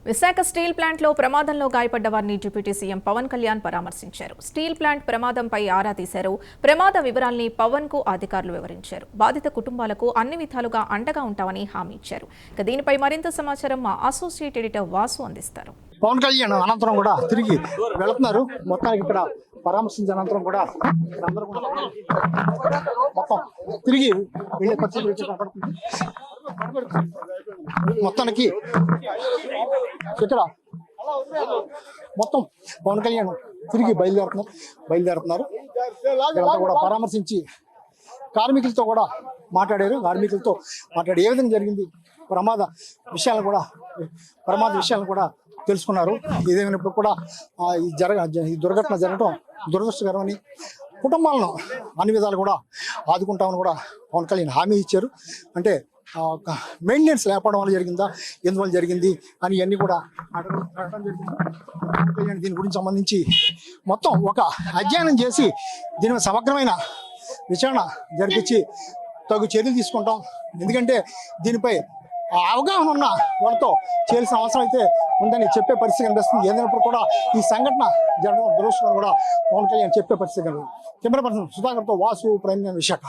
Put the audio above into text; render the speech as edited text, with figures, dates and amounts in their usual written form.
Visakha steel ప్లాంట్లో ప్రమాదంలో గాయపడ్డ వారిని డిప్యూటీ సీఎం పవన్ కళ్యాణ్ పరామర్శించారు. స్టీల్ ప్లాంట్ ప్రమాదంపై ఆరా తీశారు. ప్రమాద వివరాల్ని పవన్ కు అధికారులు వివరించారు. బాధిత కుటుంబాలకు అన్ని విధాలుగా అండగా ఉంటామని హామీ ఇచ్చారు. దీనిపై మరింత సమాచారం మా అసోసియేట్ ఎడిటర్ వాసు అందిస్తారు. పవన్ కళ్యాణ్ అనంతరం కూడా తిరిగి వెళుతున్నారు. మొత్తానికి ఇక్కడ పరామర్శించిన అనంతరం కూడా అందరూ కూడా మొత్తం తిరిగి వెళ్ళే పరిస్థితి మొత్తానికి ఇక్కడ మొత్తం పవన్ కళ్యాణ్ తిరిగి బయలుదేరుతున్నారు. వీళ్ళంతా కూడా పరామర్శించి కార్మికులతో కూడా మాట్లాడారు. కార్మికులతో మాట్లాడి ఏ విధంగా జరిగింది ప్రమాద విషయాలను కూడా తెలుసుకున్నారు. ఇదేమైనప్పుడు కూడా ఈ దుర్ఘటన జరగడం దురదృష్టకరమని, కుటుంబాలను అన్ని విధాలు కూడా ఆదుకుంటామని కూడా పవన్ కళ్యాణ్ హామీ ఇచ్చారు. అంటే మెయింటెనెన్స్ లేకపోవడం వల్ల జరిగిందా, ఎందువల్ల జరిగింది అని ఇవన్నీ కూడా అడగడం జరిగింది. దీని గురించి సంబంధించి మొత్తం ఒక అధ్యయనం చేసి దీని సమగ్రమైన విచారణ జరిపించి తగు చర్యలు తీసుకుంటాం. ఎందుకంటే దీనిపై అవగాహన ఉన్న వాళ్ళతో చేయాల్సిన అవసరం అయితే ఉందని చెప్పే పరిస్థితి కనిపిస్తుంది. ఏదైనప్పుడు కూడా ఈ సంఘటన జరగడం దురదృష్టం కూడా పవన్ కళ్యాణ్ చెప్పే పరిస్థితి కనిపిస్తుంది. కెమెరా పర్సన్ సుధాకర్తో వాసు, ప్రైమ్ విశాఖ.